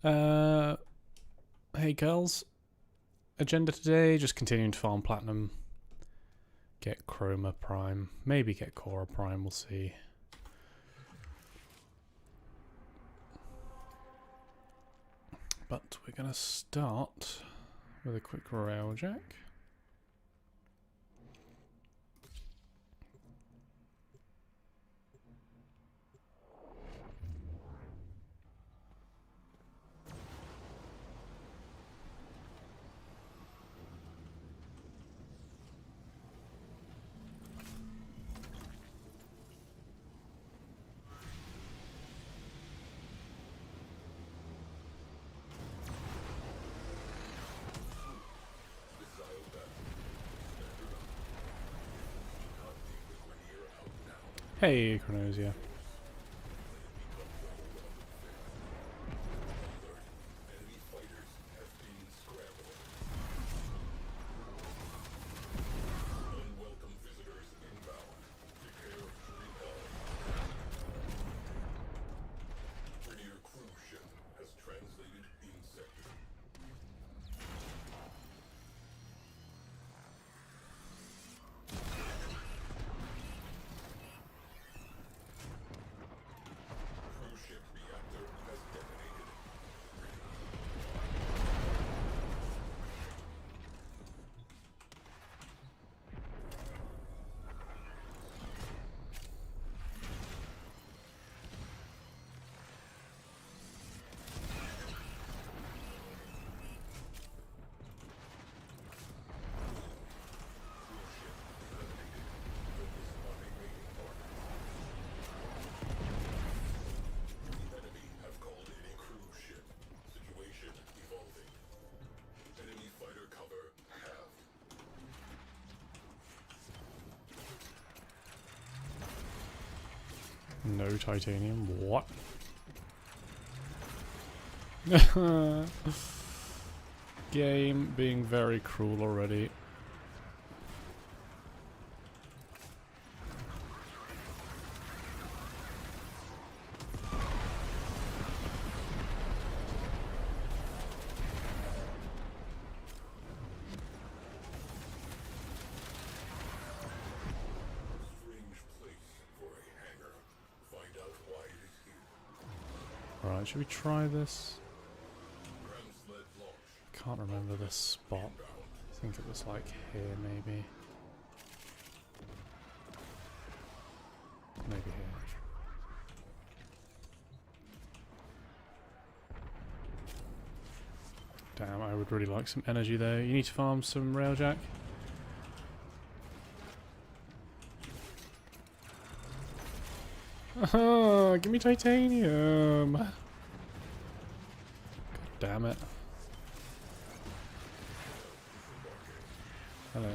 Hey girls. Agenda today, just continuing to farm platinum. Get Chroma Prime. Maybe get Cora Prime, we'll see. But we're going to start with a quick railjack. Hey, Chronosia. No titanium. What? Game being very cruel already. Right, should we try this? Can't remember this spot. I think it was like here, maybe. Maybe here. Damn, I would really like some energy though. You need to farm some railjack. Oh, give me titanium! God damn it. Hello.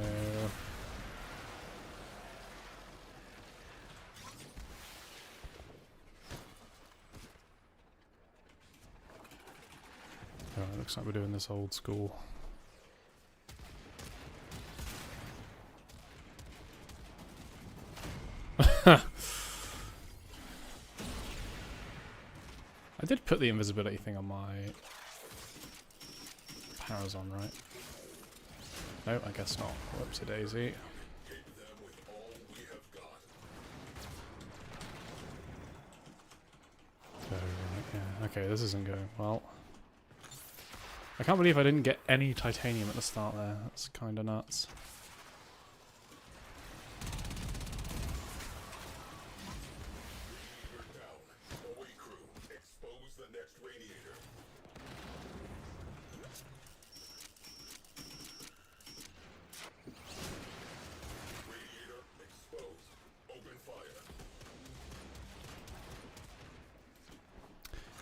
Alright, looks like we're doing this old school. I did put the invisibility thing on my Parazon, right? No, I guess not. Whoopsie daisy. So, yeah, okay, this isn't going well. I can't believe I didn't get any titanium at the start there. That's kind of nuts.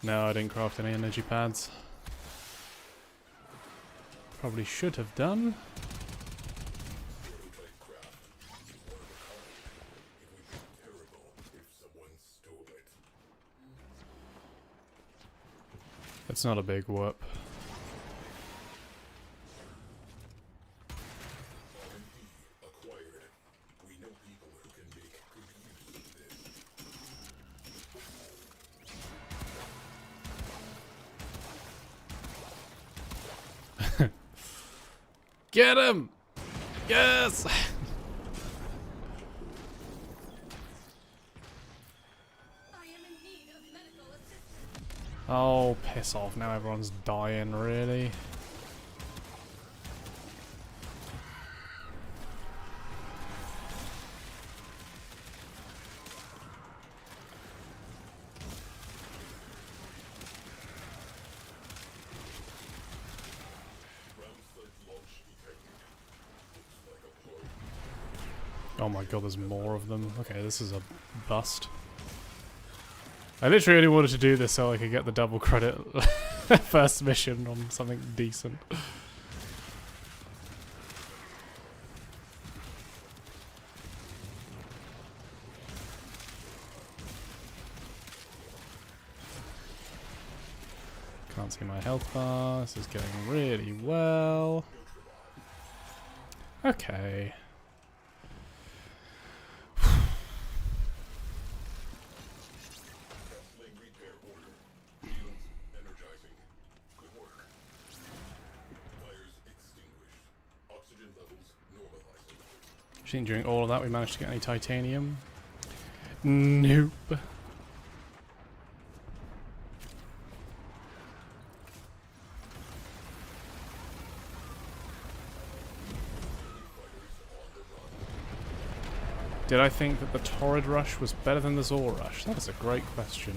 No, I didn't craft any energy pads. Probably should have done. It's not a big whoop. Get him! Yes! Oh, piss off. Now everyone's dying, really? Oh my god, there's more of them. Okay, this is a bust. I literally only wanted to do this so I could get the double credit first mission on something decent. Can't see my health bar. This is going really well. Okay. Do you think during all of that we managed to get any titanium? Nope. Did I think that the Torrid Rush was better than the Zor Rush? That is a great question.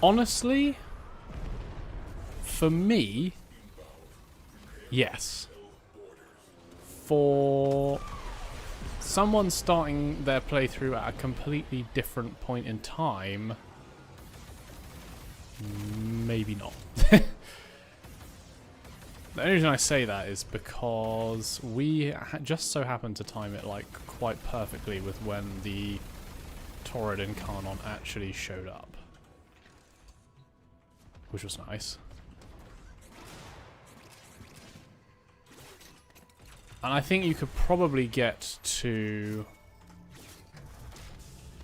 Honestly, for me, yes. For someone starting their playthrough at a completely different point in time, maybe not. The only reason I say that is because we just so happened to time it like quite perfectly with when the Torrid Incarnon actually showed up, which was nice. And I think you could probably get to...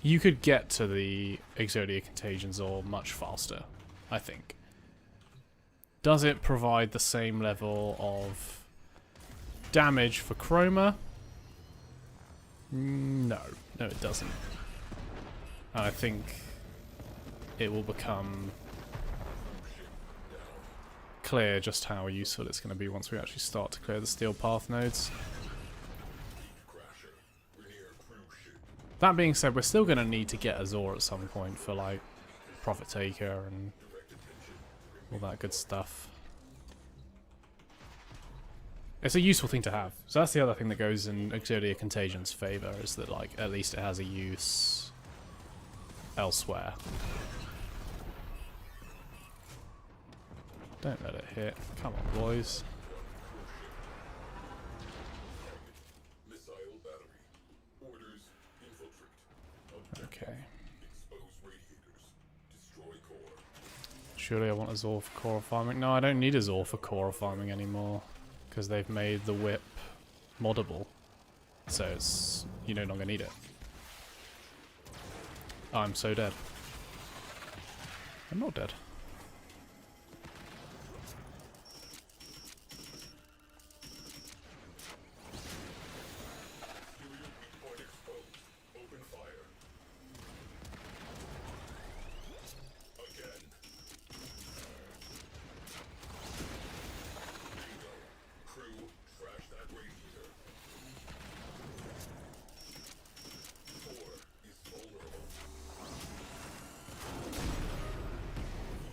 You could get to the Exodia Contagion Zor much faster, I think. Does it provide the same level of damage for Chroma? No. No, it doesn't. And I think it will become clear just how useful it's going to be once we actually start to clear the Steel Path nodes. That being said, we're still going to need to get a Zor at some point for like Prophet Taker and all that good stuff. It's a useful thing to have. So that's the other thing that goes in Exodia Contagion's favour, is that like at least it has a use elsewhere. Don't let it hit. Come on, boys. Okay. Surely I want a Zor for Cora farming. No, I don't need a Zor for Cora farming anymore, because they've made the whip moddable. So it's... you no longer need it. I'm so dead. I'm not dead.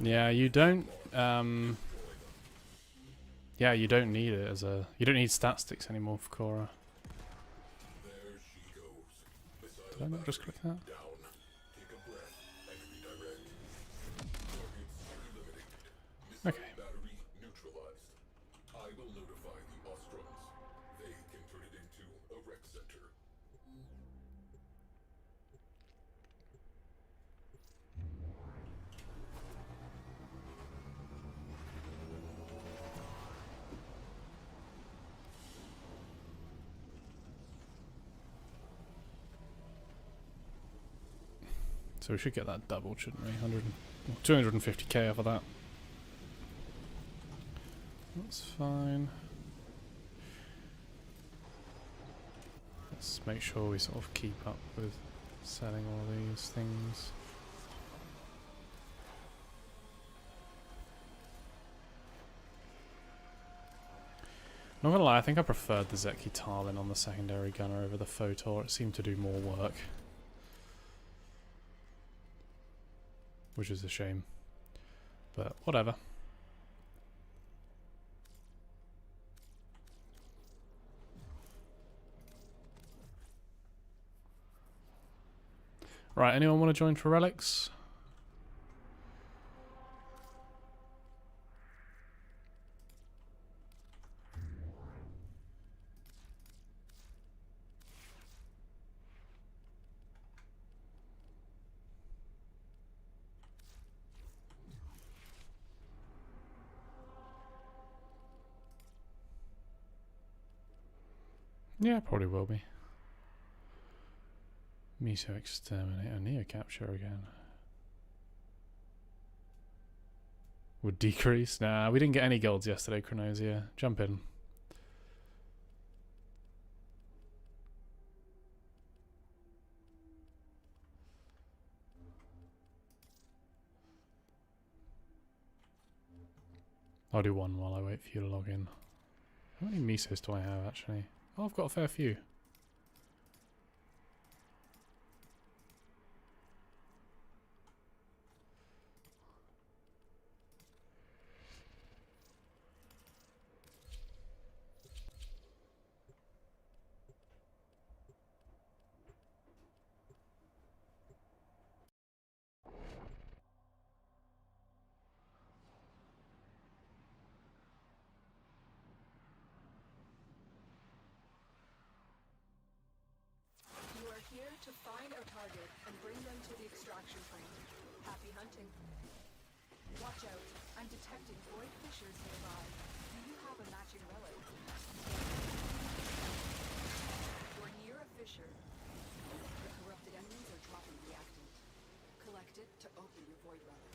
Yeah, you don't, yeah, you don't need it as a... you don't need stat sticks anymore for Cora. Did I not just click that? Okay. So we should get that doubled, shouldn't we? 250k off of that. That's fine. Let's make sure we sort of keep up with selling all these things. Not gonna lie, I think I preferred the Zeki Tarlin on the secondary gunner over the Photor. It seemed to do more work. Which is a shame. But whatever. Right, anyone want to join for relics? Yeah, probably will be. Miso Exterminator, Neo Capture again. Would decrease? Nah, we didn't get any golds yesterday, Chronosia. Jump in. I'll do one while I wait for you to log in. How many Misos do I have, actually? Oh, I've got a fair few. To find our target and bring them to the extraction point. Happy hunting. Watch out. I'm detecting void fissures nearby. Do you have a matching relic? We're near a fissure. The corrupted enemies are dropping reactant. Collect it to open your void relic.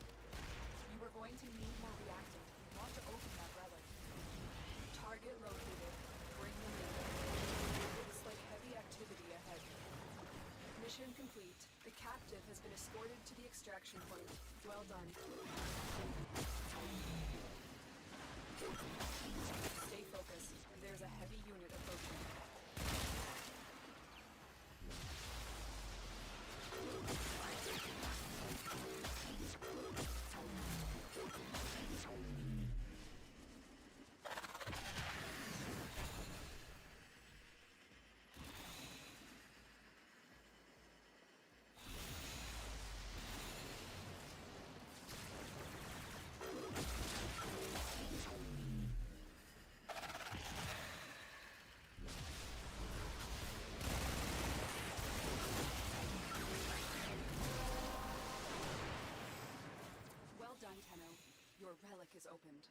You are going to need more reactant. You want to open that relic. Target located. Bring them in. Looks like heavy activity ahead. Mission complete. The captive has been escorted to the extraction point. Well done. Stay focused. There's a heavy unit approaching. Your relic is opened.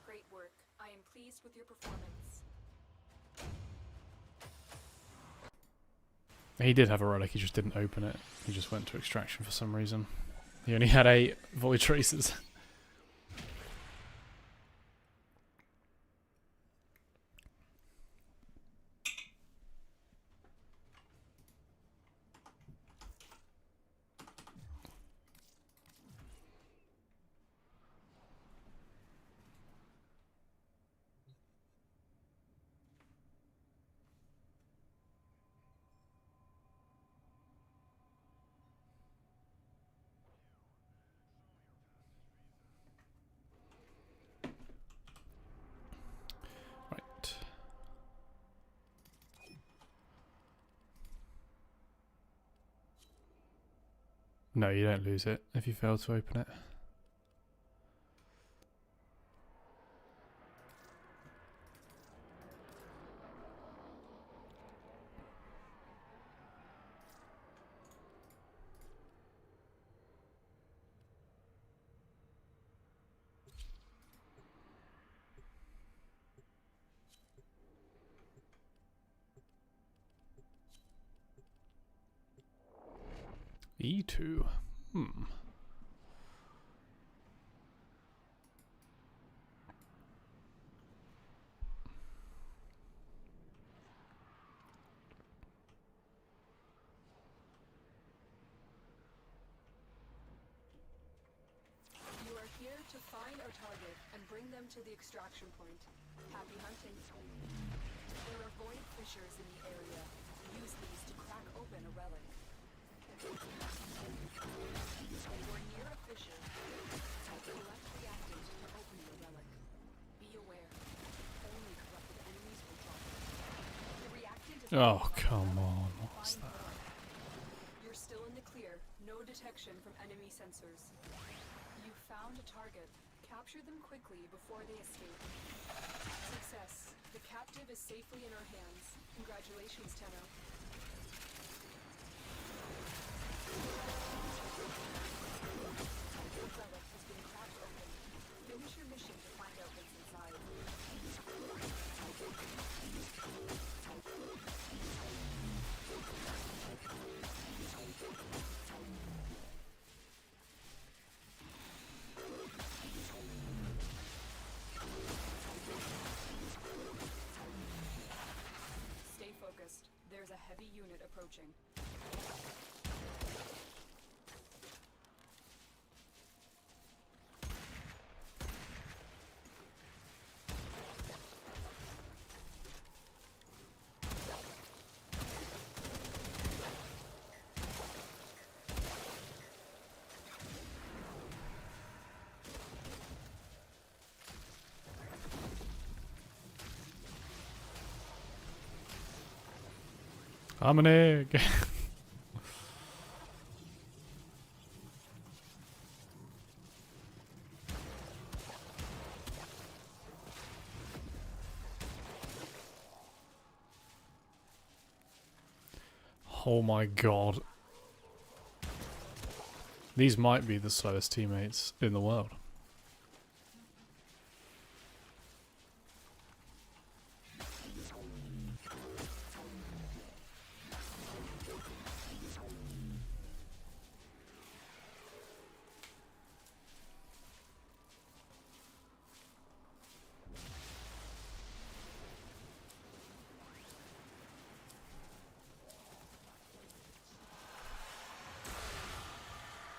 Great work. I am pleased with your performance. He did have a relic, he just didn't open it. He just went to extraction for some reason. He only had 8 void traces. No, you don't lose it if you fail to open it. E2. Hmm. You are here to find our target and bring them to the extraction point. Happy hunting. There are void fissures in the area. Use these to crack open a relic. You're near a fissure. Collect reactant to open the relic. Be aware. Only corrupted enemies will drop it. The reactant is Oh, come on. What's that? You're still in the clear. No detection from enemy sensors. You found a target. Capture them quickly before they escape. Success. The captive is safely in our hands. Congratulations, Tenno. The relic has been cracked open. Finish your mission to find out what's inside. Stay focused. There's a heavy unit approaching. I'm an egg. Oh my god. These might be the slowest teammates in the world.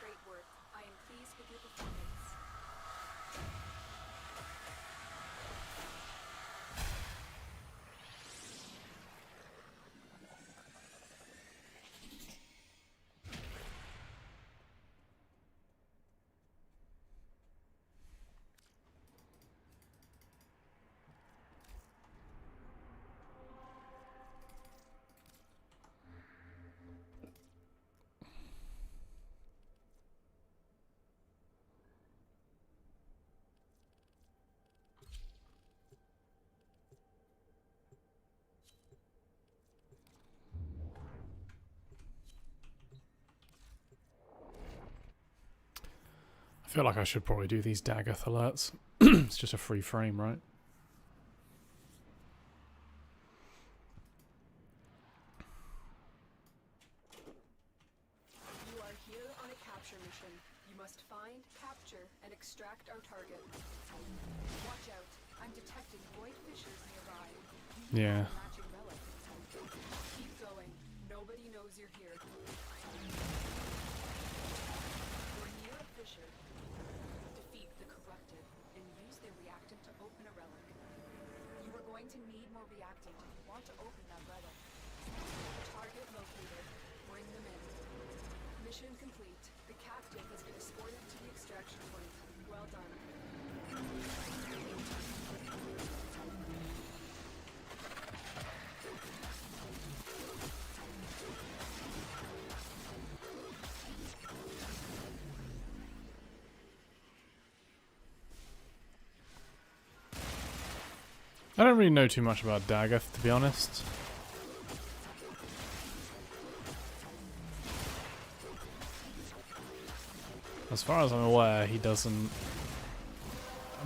Great work. I am pleased with your performance. I feel like I should probably do these Dagoth alerts. It's just a free frame, right? You are here on a capture mission. You must find, capture, and extract our target. Watch out. I'm detecting void fissures nearby. You Yeah. have a matching relic. Keep going. Nobody knows you're here. You're near a fissure. Defeat the corrupted and use their reactant to open a relic. You are going to need more reactant if you want to open that relic. Target located. Bring them in. Mission complete. The captive has been escorted to the extraction point. Well done. I don't really know too much about Dagoth, to be honest. As far as I'm aware, he doesn't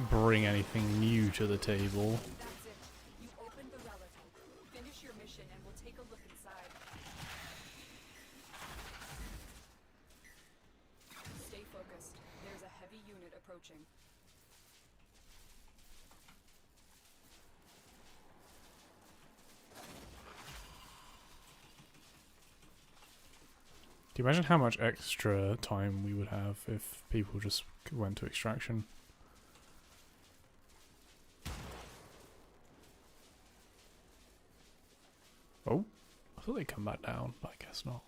bring anything new to the table. That's it. You opened the relic. Finish your mission and we'll take a look inside. you imagine how much extra time we would have if people just went to extraction? Oh, I thought they'd come back down, but I guess not.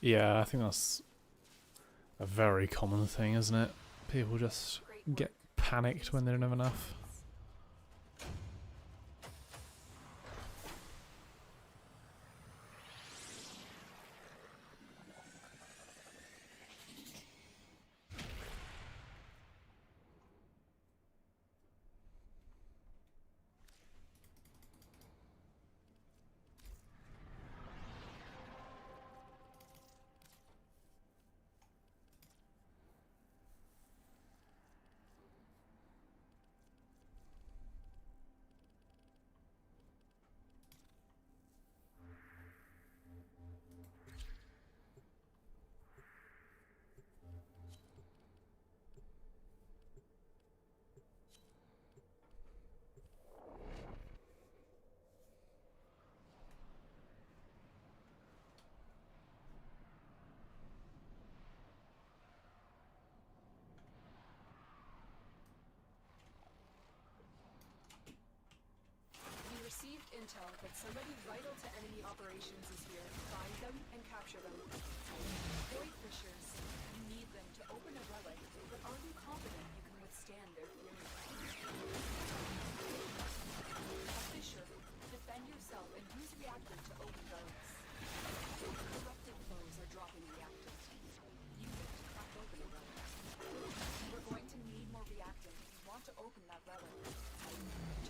Yeah, I think that's a very common thing, isn't it? People just get panicked when they don't have enough. We received intel that somebody vital to enemy operations is here. Find them and capture them. Void fishers. You need them to open a relic, but are you confident you can withstand their fury? A fisher. Defend yourself and use reactor to open relics. Corrupted foes are dropping reactors. Use it to crack open a relic. We're going to need more reactant if you want to open that relic.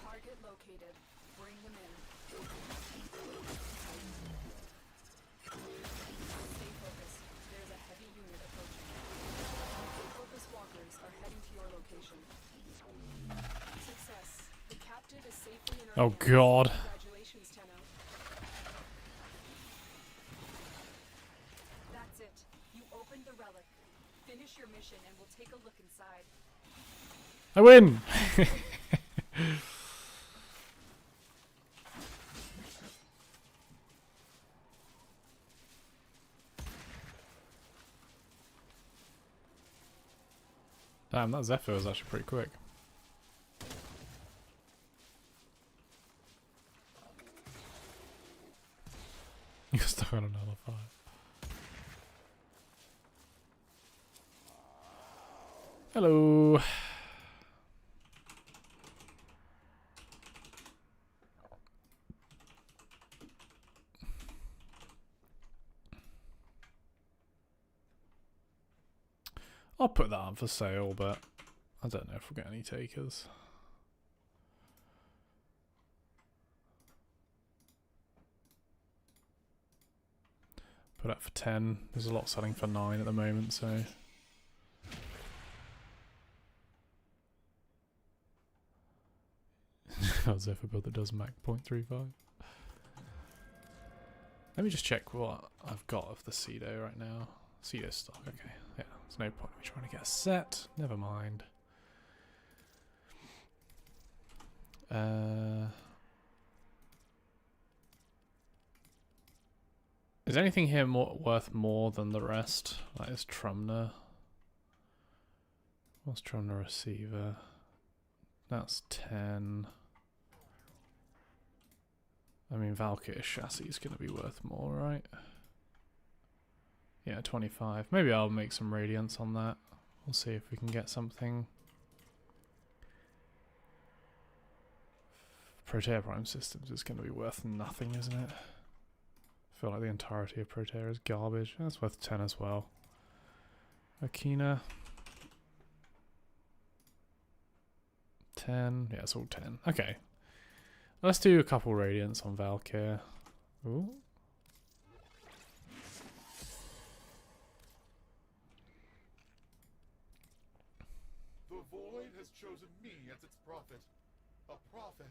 Target located. Bring them in. Stay focused. There's a heavy unit approaching. Focus walkers are heading to your location. Success. The captive is safely in our Oh hands. God. Congratulations, Tenno. That's it. You opened the relic. Finish your mission and we'll take a look inside. I win! Damn, that Zephyr was actually pretty quick. You're stuck on another fire. Hello. I'll put that on for sale, but I don't know if we'll get any takers. Put up for 10. There's a lot selling for 9 at the moment, so. How's Zephyr build that does Mach 0.35? Let me just check what I've got of the Cedo right now. Cedo stock, okay. Yeah, there's no point in me trying to get a set. Never mind. Is anything here worth more than the rest? That is Trumner. What's Trumner receiver? That's 10. I mean, Valkyrie chassis is going to be worth more, right? Yeah, 25. Maybe I'll make some Radiance on that. We'll see if we can get something. Protea Prime Systems is going to be worth nothing, isn't it? I feel like the entirety of Protea is garbage. That's worth 10 as well. Akina. 10. Yeah, it's all 10. Okay. Let's do a couple Radiants on Valkyrie. Ooh. It has chosen me as its prophet. A prophet.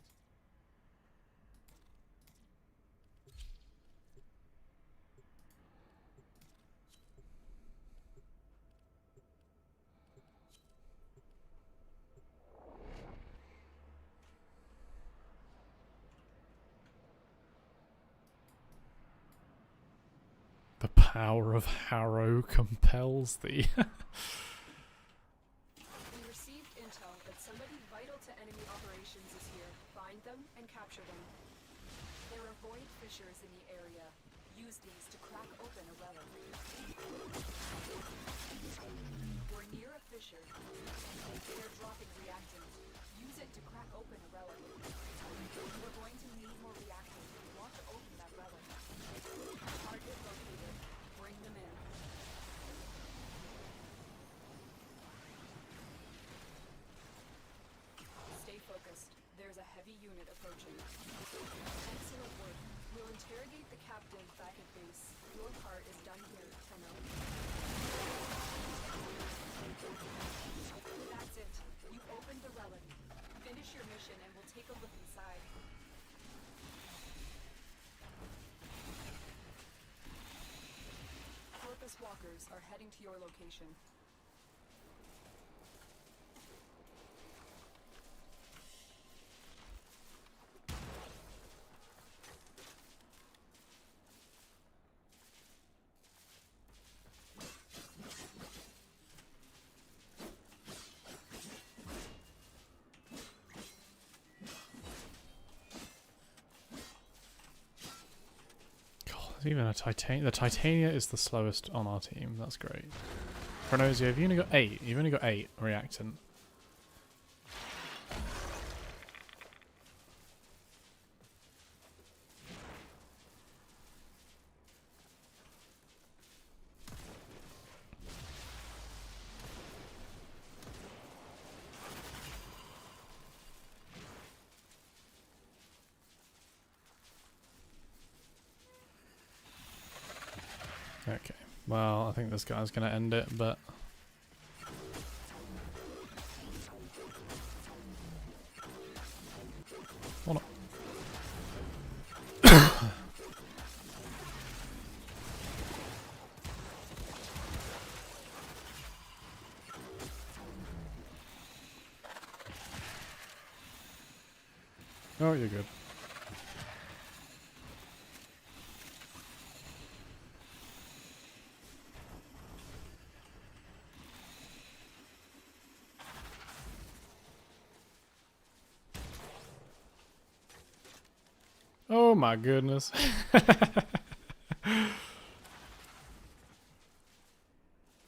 The power of Harrow compels thee. We received intel that somebody vital to enemy operations is here. Find them and capture them. There are void fissures in the area. Use these to crack open a relic. We're near a fissure. They're dropping reactant. Use it to crack open a relic. We're going to need more reactant. We want to open that relic. Target located. Bring them in. Stay focused. There's a heavy unit approaching. Excellent work. We'll interrogate the captain back at base. Your part is done here, Tenno. That's it. You opened the relic. Finish your mission and we'll take a look inside. Corpus walkers are heading to your location. There's even a Titania. The Titania is the slowest on our team. That's great. Chronosia, have you only got 8? You've only got 8 reactant. Okay, well, I think this guy's going to end it, but... Or not. Oh, you're good. Oh my goodness.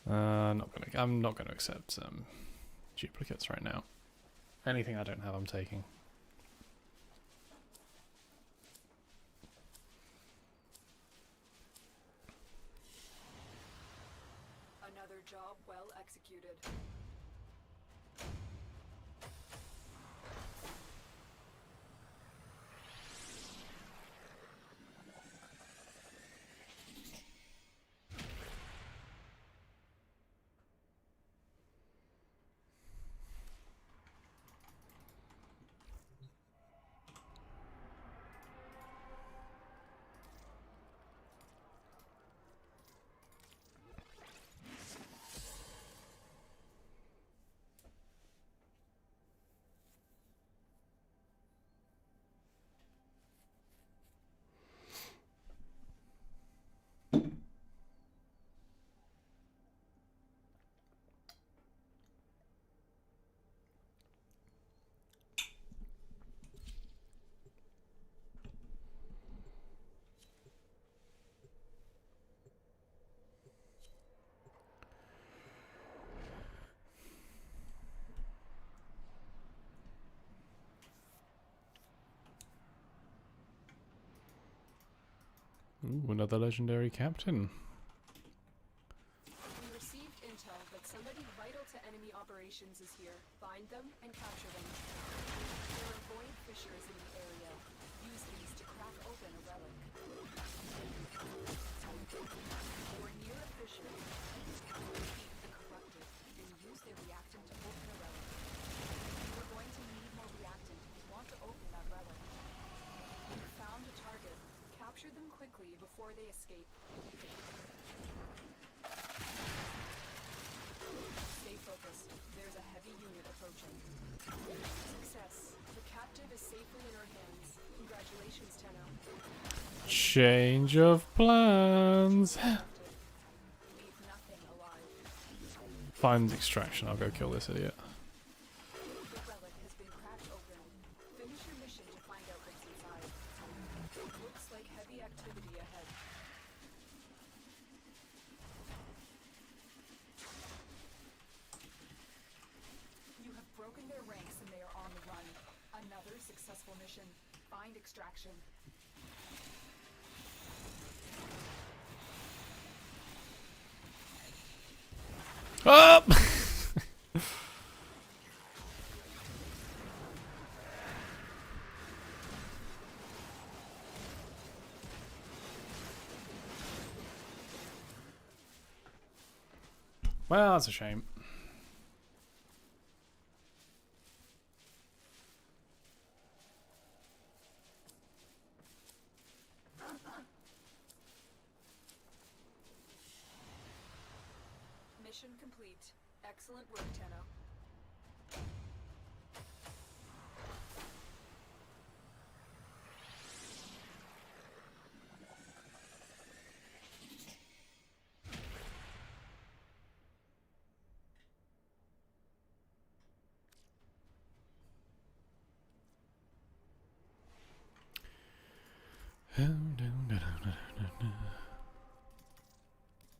I'm not gonna accept duplicates right now. Anything I don't have, I'm taking. Another job well executed. Ooh, another legendary captain. We received intel that somebody vital to enemy operations is here. Find them and capture them. There are void fissures in the area. Use these to crack open a relic. We're near a fissure. Keep the corrupted and use their reactant to open a relic. before they escape. Stay focused. There's a heavy unit approaching. Success. The captive is safely in our hands. Congratulations, Tenno. Change of plans. Leave nothing alive. Find extraction. I'll go kill this idiot. The relic has been cracked open. Finish your mission to find out what's inside. Looks like heavy activity ahead. You have broken their ranks and they are on the run. Another successful mission. Find extraction. Up. Well, that's a shame. Mission complete. Excellent work, Tenno.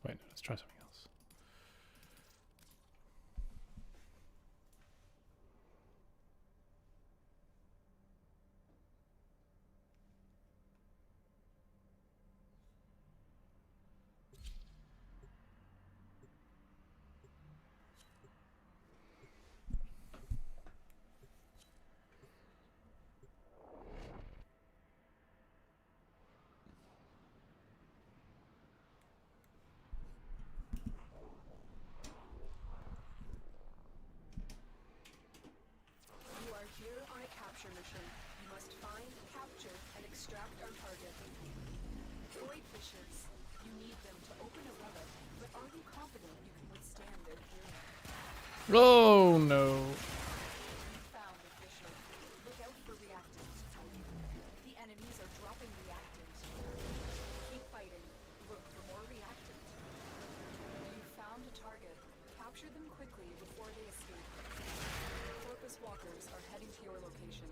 Wait, no, let's try something else. You are here on a capture mission. You must find, capture, and extract our target. Void Fishers. You need them to open a relic, but are you confident you can withstand their fury? Oh no. You found the Fisher. Look out for reactants. The enemies are dropping reactants. Keep fighting. Look for more reactants. You found a target. Capture them quickly before they escape. Corpus walkers are heading to your location.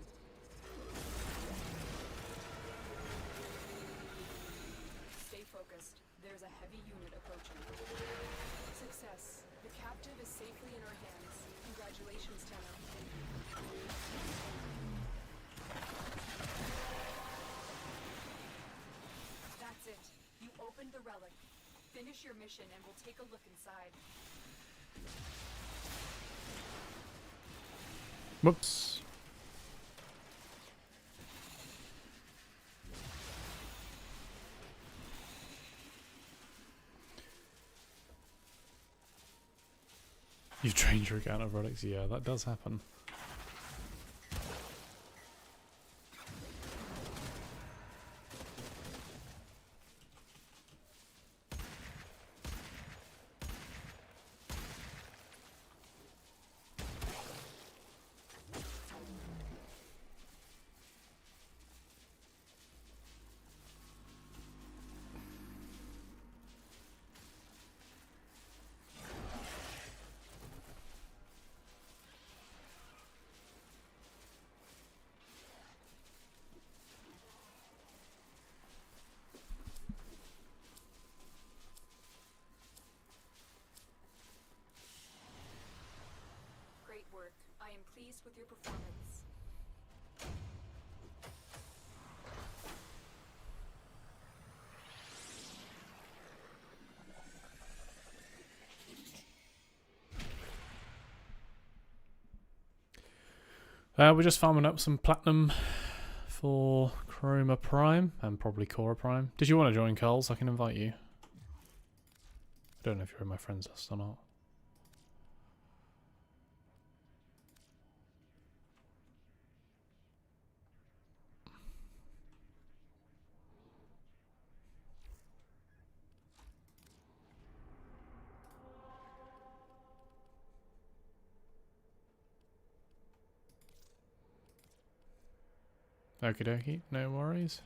Stay focused. There's a heavy unit approaching. Success. The captive is safely in our hands. Congratulations, Tenno. That's it. You opened the relic. Finish your mission and we'll take a look inside. Whoops. You've trained your account of relics? Yeah, that does happen. Great work. I am pleased with your performance. We're just farming up some platinum for Chroma Prime and probably Cora Prime. Did you want to join, Carls? I can invite you. I don't know if you're in my friends list or not. Okie dokie, no worries.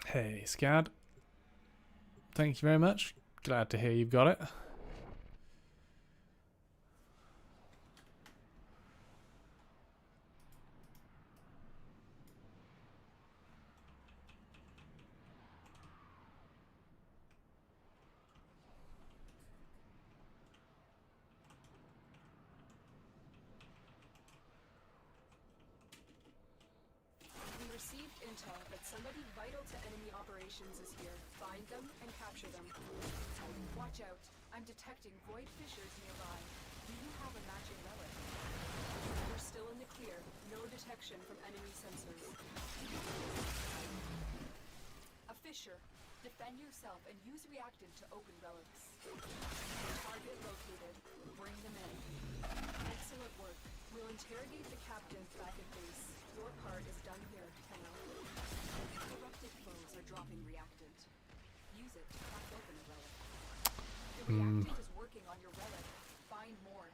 Hey, Scad. Thank you very much. Glad to hear you've got it. We received intel that somebody vital to enemy operations is here. Find them and capture them. Watch out. I'm detecting void fissures nearby. Do you have a matching relic? We're still in the clear. No detection from enemy sensors. A fissure. Defend yourself and use reactant to open relics. Target located. Bring them in. Excellent work. We'll interrogate the captive back at base. Your part is done here, Tenno. Corrupted foes are dropping reactant. Use it to crack open a relic. The reactant is working on your relic. Find more.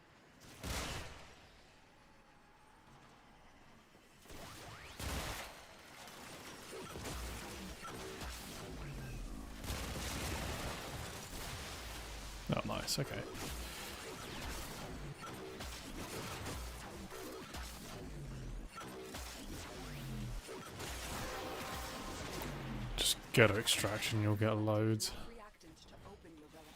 Oh, nice. Okay. Just go to extraction, you'll get loads. Reactant to open your relic.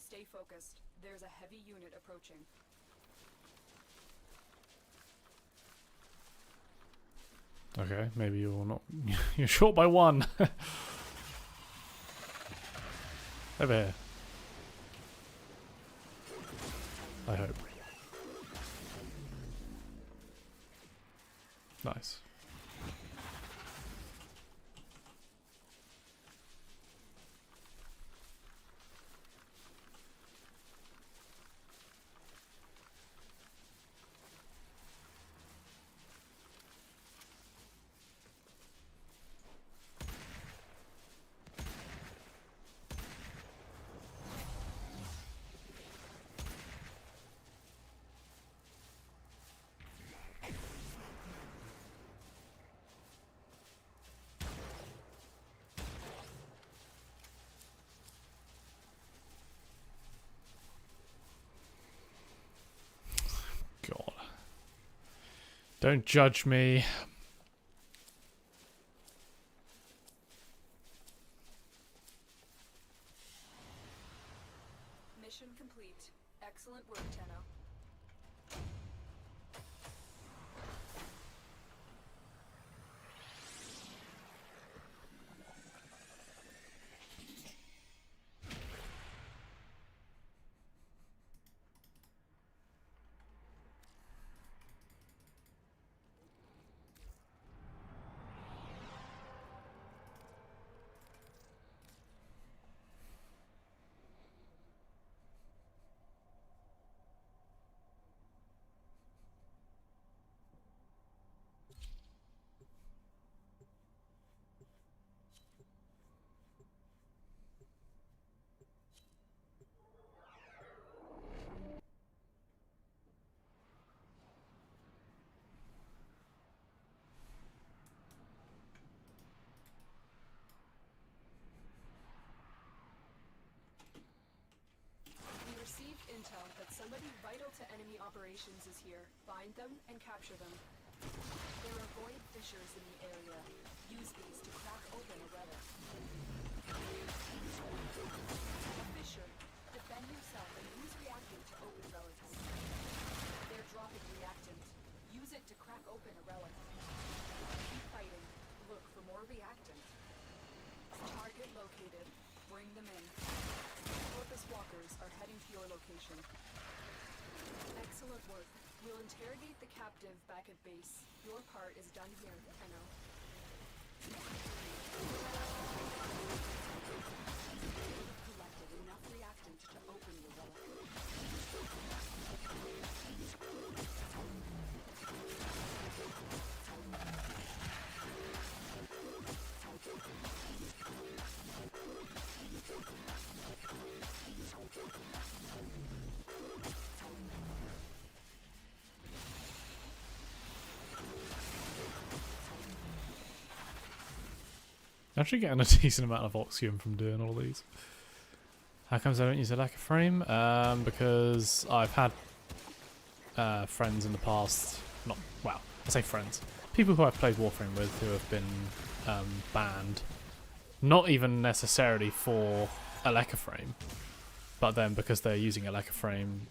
Stay focused. There's a heavy unit approaching. Okay, maybe you're not. You're short by one. Over here. I hope. Nice. God. Don't judge me. Mission complete. Excellent work, Tenno. We received intel that somebody vital to enemy operations is here. Find them and capture them. There are void fissures in the area. Use these to crack open a relic. A fissure. Defend yourself and use reactant to open relics. They're dropping reactant. Use it to crack open a relic. Keep fighting. Look for more reactant. Target located. Bring them in. Corpus walkers are heading to your location. Excellent work. We'll interrogate the captive back at base. Your part is done here, Enno. You've collected enough reactant to open your relic. Actually getting a decent amount of oxygen from doing all these. How comes I don't use a lacquer frame? Because I've had friends in the past, well, I say friends, people who I've played Warframe with who have been banned, not even necessarily for a lacquer frame, but then because they're using a lacquer frame,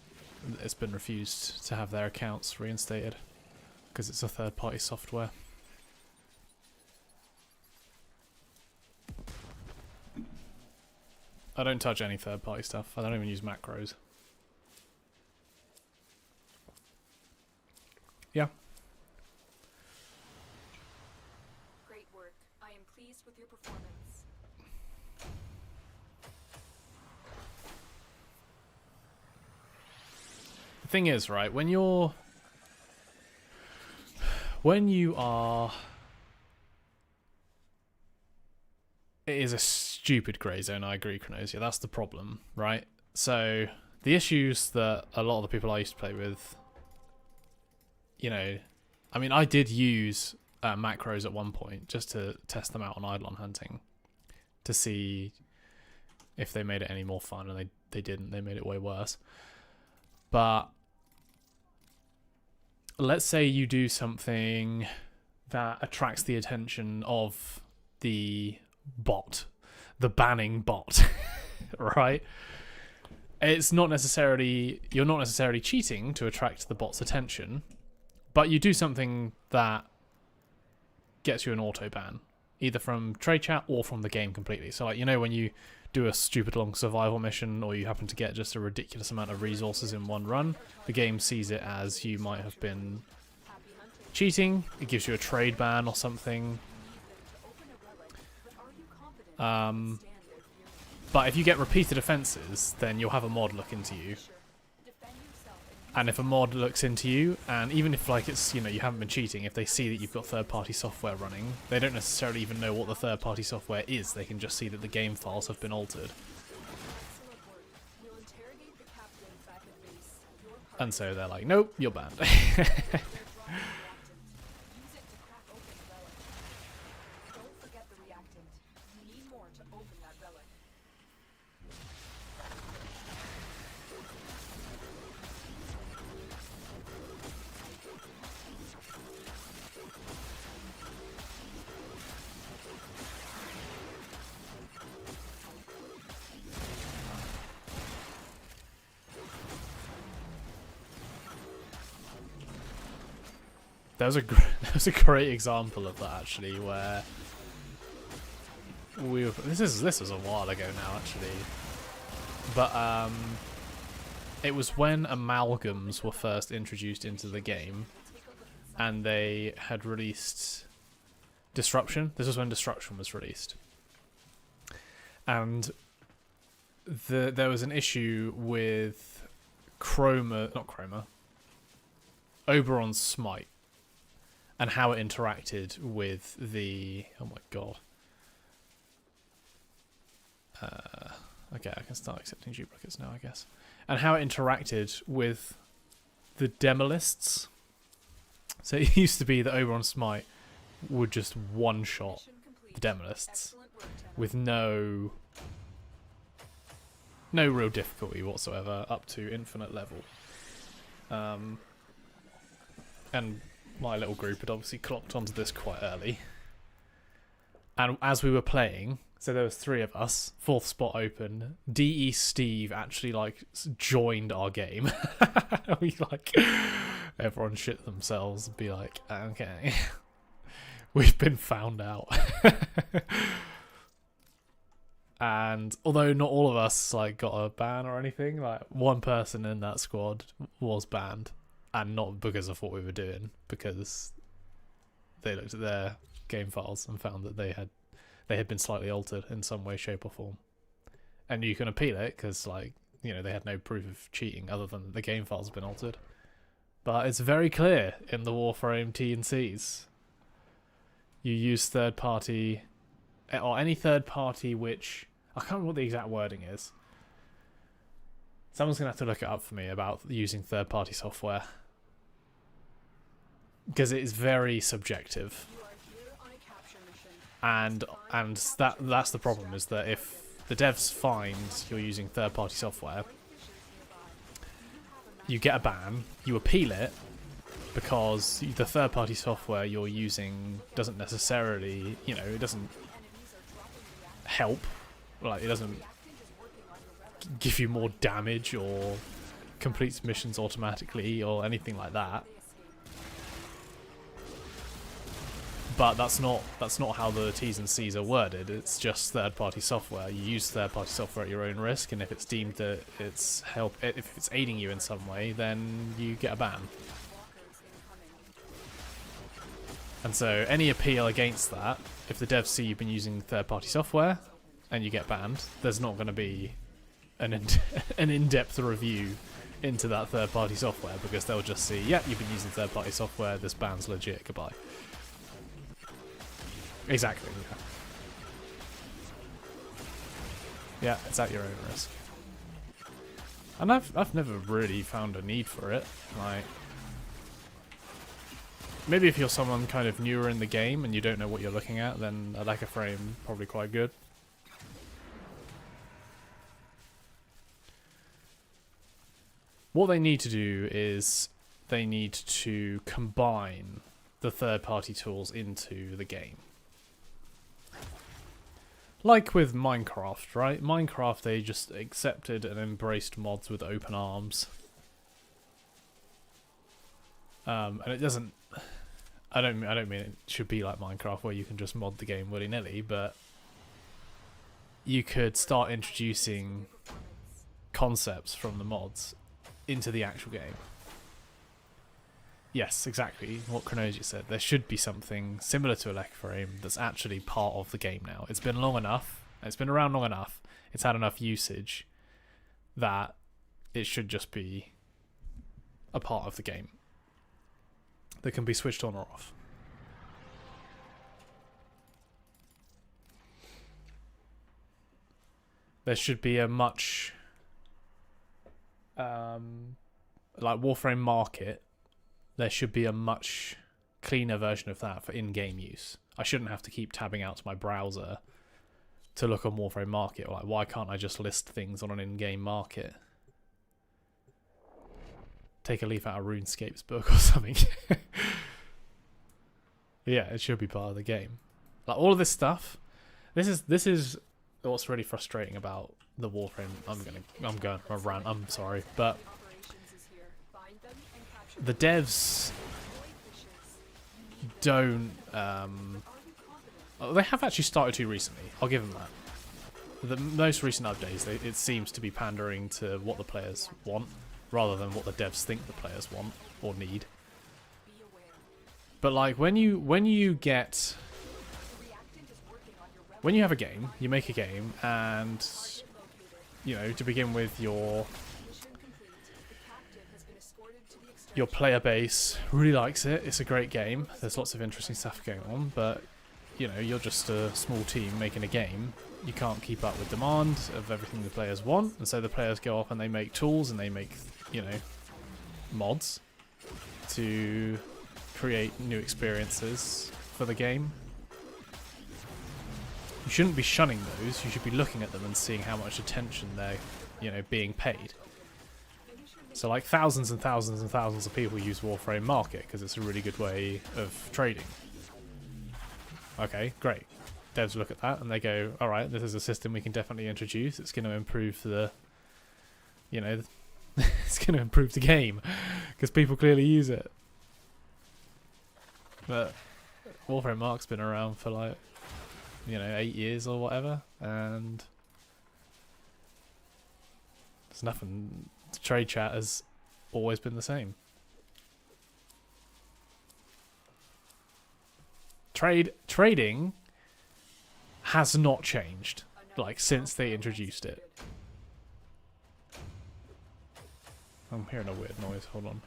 it's been refused to have their accounts reinstated because it's a third-party software. I don't touch any third-party stuff. I don't even use macros. Yeah. Great work. I am pleased with your performance. The thing is, right, when you are... It is a stupid grey zone, I agree, Chronosia. That's the problem, right? So, the issues that a lot of the people I used to play with, you know, I mean, I did use macros at one point just to test them out on Eidolon hunting to see if they made it any more fun, and they didn't. They made it way worse. But let's say you do something that attracts the attention of the bot, the banning bot, right? It's not necessarily, you're not necessarily cheating to attract the bot's attention, but you do something that gets you an auto ban, either from trade chat or from the game completely. So, like, you know, when you do a stupid long survival mission, or you happen to get just a ridiculous amount of resources in one run, the game sees it as you might have been cheating. It gives you a trade ban or something. But if you get repeated offences, then you'll have a mod look into you. And if a mod looks into you, and even if, like, it's, you know, you haven't been cheating, if they see that you've got third-party software running, they don't necessarily even know what the third-party software is. They can just see that the game files have been altered. And so they're like, nope, you're banned. There was a great example of that, actually, where this was a while ago now, actually, but it was when amalgams were first introduced into the game, and they had released Disruption. This was when Disruption was released, and there was an issue with Oberon's Smite, and how it interacted with the... Oh my god. Okay, I can start accepting duplicates now, I guess. And how it interacted with the Demolists. So it used to be that Oberon's Smite would just one-shot the Demolists with no real difficulty whatsoever, up to infinite level. And my little group had obviously clocked onto this quite early. And as we were playing, so there was 3 of us, 4th spot open, DE Steve actually, like, joined our game. We, like, everyone shit themselves and be like, okay, we've been found out. And although not all of us like got a ban or anything, like one person in that squad was banned, and not because of what we were doing, because they looked at their game files and found that they had been slightly altered in some way, shape, or form. And you can appeal it because, like, you know, they had no proof of cheating other than the game files have been altered. But it's very clear in the Warframe T&Cs. You use third party, or any third party which, I can't remember what the exact wording is. Someone's going to have to look it up for me about using third party software. Because it is very subjective. And that's the problem, is that if the devs find you're using third party software, you get a ban, you appeal it, because the third party software you're using doesn't necessarily, you know, it doesn't help, like it doesn't give you more damage or completes missions automatically or anything like that. But that's not how the T's and C's are worded. It's just third-party software. You use third-party software at your own risk, and if it's deemed that if it's aiding you in some way, then you get a ban. And so any appeal against that, if the devs see you've been using third-party software and you get banned, there's not going to be an in-depth review into that third-party software, because they'll just see, yep, you've been using third-party software, this ban's legit, goodbye. Exactly, yeah. Yeah, it's at your own risk. And I've never really found a need for it. Like, maybe if you're someone kind of newer in the game and you don't know what you're looking at, then a lack of frame probably quite good. What they need to do is they need to combine the third-party tools into the game. Like with Minecraft, right? Minecraft, they just accepted and embraced mods with open arms. And it doesn't... I don't mean it should be like Minecraft where you can just mod the game willy-nilly, but you could start introducing concepts from the mods into the actual game. Yes, exactly what Chronosia said. There should be something similar to a Warframe that's actually part of the game now. It's been long enough, it's been around long enough, it's had enough usage that it should just be a part of the game that can be switched on or off. There should be a much like Warframe Market. There should be a much cleaner version of that for in-game use. I shouldn't have to keep tabbing out to my browser to look on Warframe Market. Or like, why can't I just list things on an in-game market? Take a leaf out of RuneScape's book or something. Yeah, it should be part of the game. Like all of this stuff. This is what's really frustrating about the Warframe. I'm going on a rant. I'm sorry, but the devs don't. They have actually started to recently. I'll give them that. The most recent updates, it seems to be pandering to what the players want, rather than what the devs think the players want or need. But like when you have a game, you make a game, and you know, to begin with, your player base really likes it. It's a great game. There's lots of interesting stuff going on, but you know, you're just a small team making a game. You can't keep up with demand of everything the players want, and so the players go off and they make tools and they make, you know, mods to create new experiences for the game. You shouldn't be shunning those. You should be looking at them and seeing how much attention they're, you know, being paid. So like thousands and thousands and thousands of people use Warframe Market because it's a really good way of trading. Okay, great. Devs look at that and they go, all right, this is a system we can definitely introduce. It's going to improve the, you know, it's going to improve the game because people clearly use it. But Warframe Mark's been around for like, you know, 8 years or whatever, and There's nothing. The trade chat has always been the same. Trading has not changed, like, since they introduced it. I'm hearing a weird noise, hold on.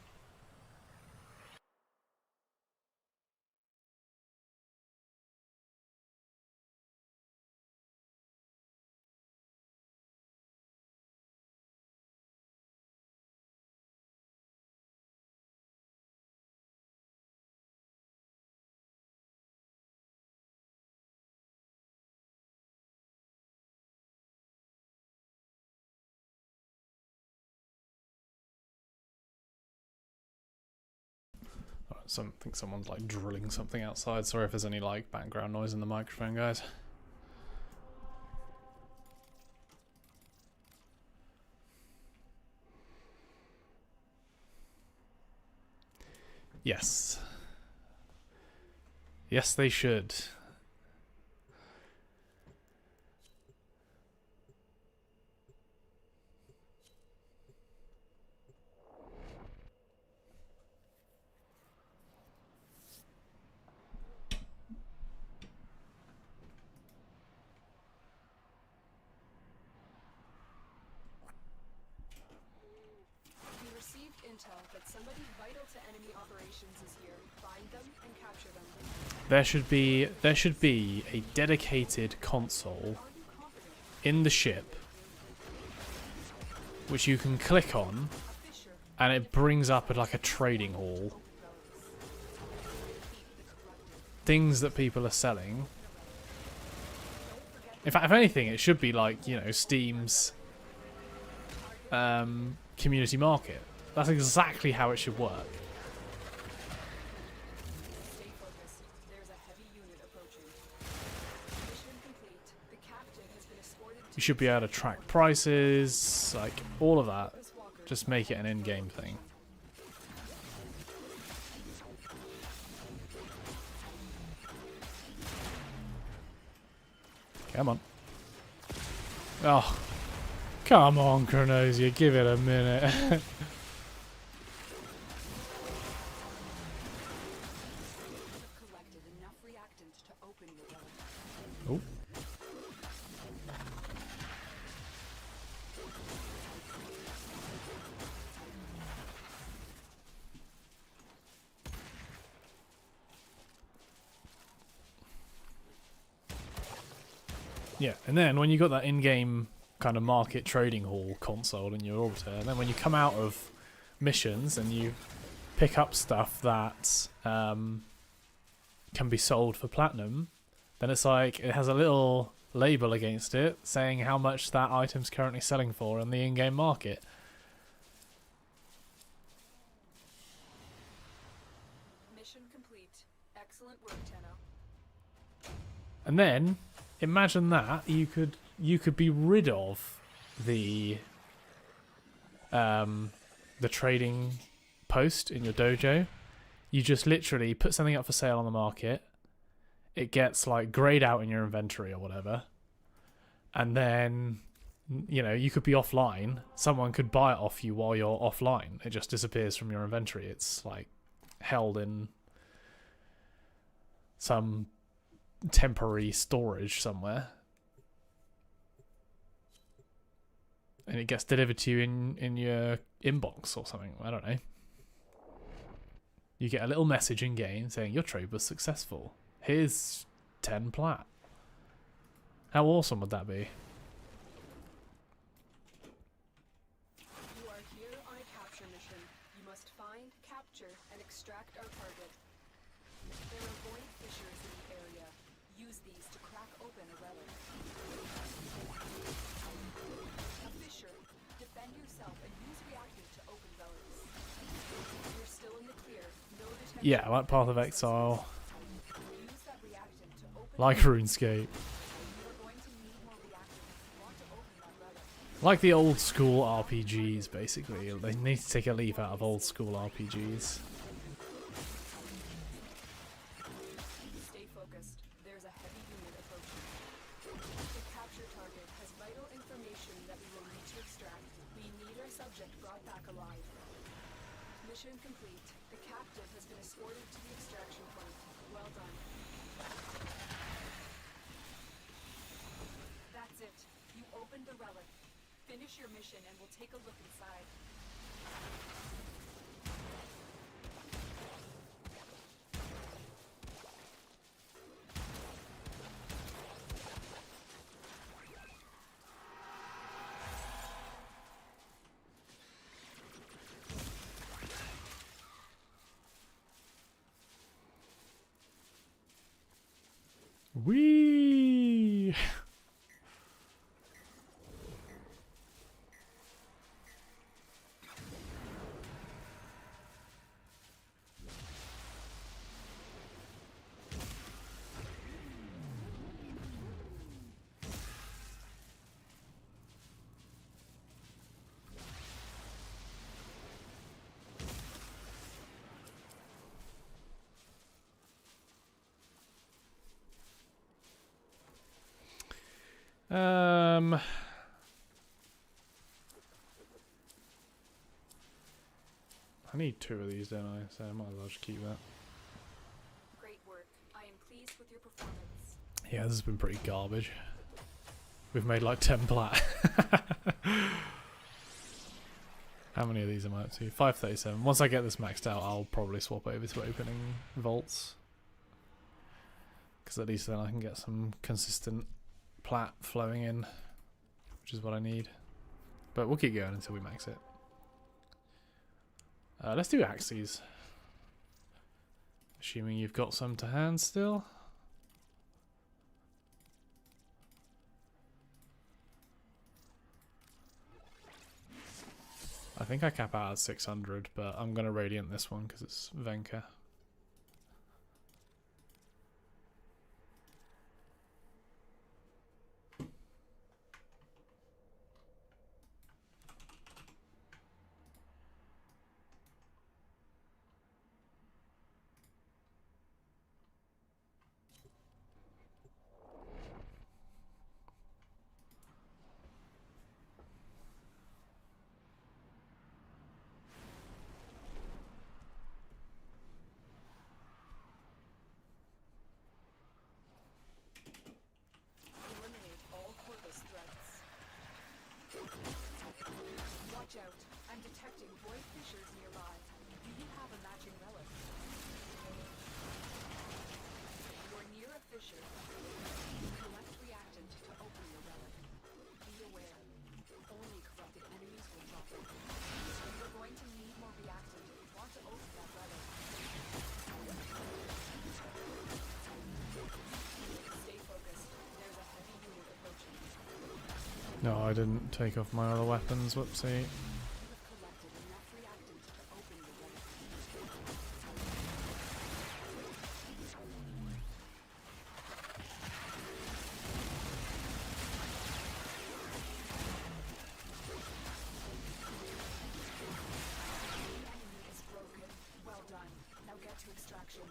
I think someone's like drilling something outside. Sorry if there's any like background noise in the microphone, guys. Yes. Yes, they should. Intel that somebody vital to enemy operations is here. Find them and capture them. There should be a dedicated console in the ship which you can click on and it brings up like a trading hall. Things that people are selling. In fact, if anything, it should be like, you know, Steam's community market. That's exactly how it should work. Stay focused. There's a heavy unit approaching. Mission complete. The captain has been escorted to You should be able to track prices, like all of that. Just make it an in-game thing. Come on. Oh. Come on, Chronosia, give it a minute. Oh. Yeah, and then when you got that in-game kind of market trading hall console in your orbiter, and then when you come out of missions and you pick up stuff that can be sold for platinum, then it's like it has a little label against it saying how much that item's currently selling for in the in-game market. Mission complete. Excellent work, Tenno. And then imagine that you could be rid of the trading post in your dojo. You just literally put something up for sale on the market. It gets like grayed out in your inventory or whatever. And then, you know, you could be offline. Someone could buy it off you while you're offline. It just disappears from your inventory. It's like held in some temporary storage somewhere. And it gets delivered to you in your inbox or something. I don't know. You get a little message in game saying your trade was successful. Here's 10 plat. How awesome would that be? You are here on a capture mission. You must find, capture, and extract our target. There are void fissures in the area. Use these to crack open a relic. A fissure. Defend yourself and use reactive to open relics. You're still in the clear. No detection. Yeah, like Path of Exile. Use that reactive to open. Like RuneScape. You are going to need more reactive if you want to open that relic. Like the old school RPGs, basically. They need to take a leaf out of old school RPGs. Stay focused. There's a heavy unit approaching. The capture target has vital information that we will need to extract. We need alive. Mission complete. The captive has been escorted to the extraction point. Well done. That's it. You opened the relic. Finish your mission and we'll take a look inside. Whee! I need 2 of these, don't I? So I might as well just keep that. Great work. I am pleased with your performance. Yeah, this has been pretty garbage. We've made like 10 plat. How many of these am I up to? 537. Once I get this maxed out, I'll probably swap over to opening vaults. Because at least then I can get some consistent plat flowing in, which is what I need. But we'll keep going until we max it. Let's do axes. Assuming you've got some to hand still. I think I cap out at 600, but I'm going to radiant this one because it's Venka. Eliminate all cordless threats. Watch out. I'm detecting void fissures nearby. Do you have a matching relic? You're near a fissure. Collect reactant to open your relic. Be aware. Only corrupted enemies will drop it. You're going to need more reactant if you want to open that relic. Stay focused. There's a heavy unit approaching. No, I didn't take off my other weapons. Whoopsie. You've collected enough reactant to open your relic. The enemy is broken. Well done. Now get to extraction.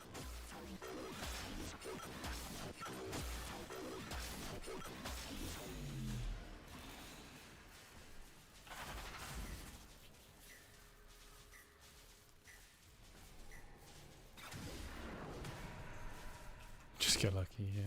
Just get lucky, yeah.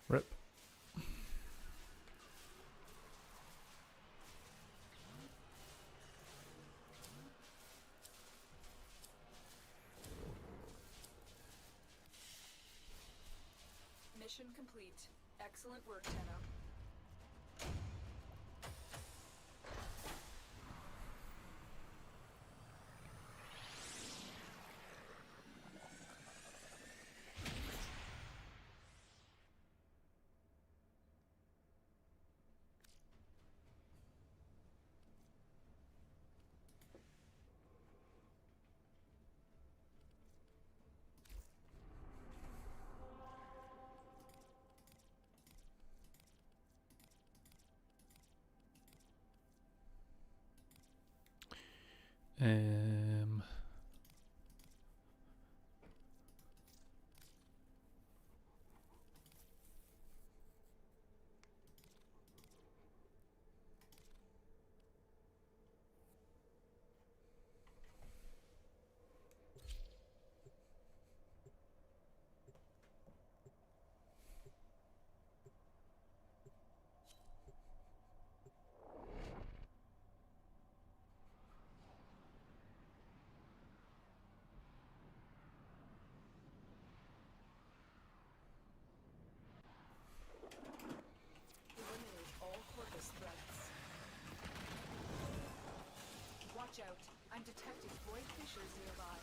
Rip. Mission complete. Excellent work, Tenno. Um. Eliminate all corpus threats. Watch out. I'm detecting void fissures nearby.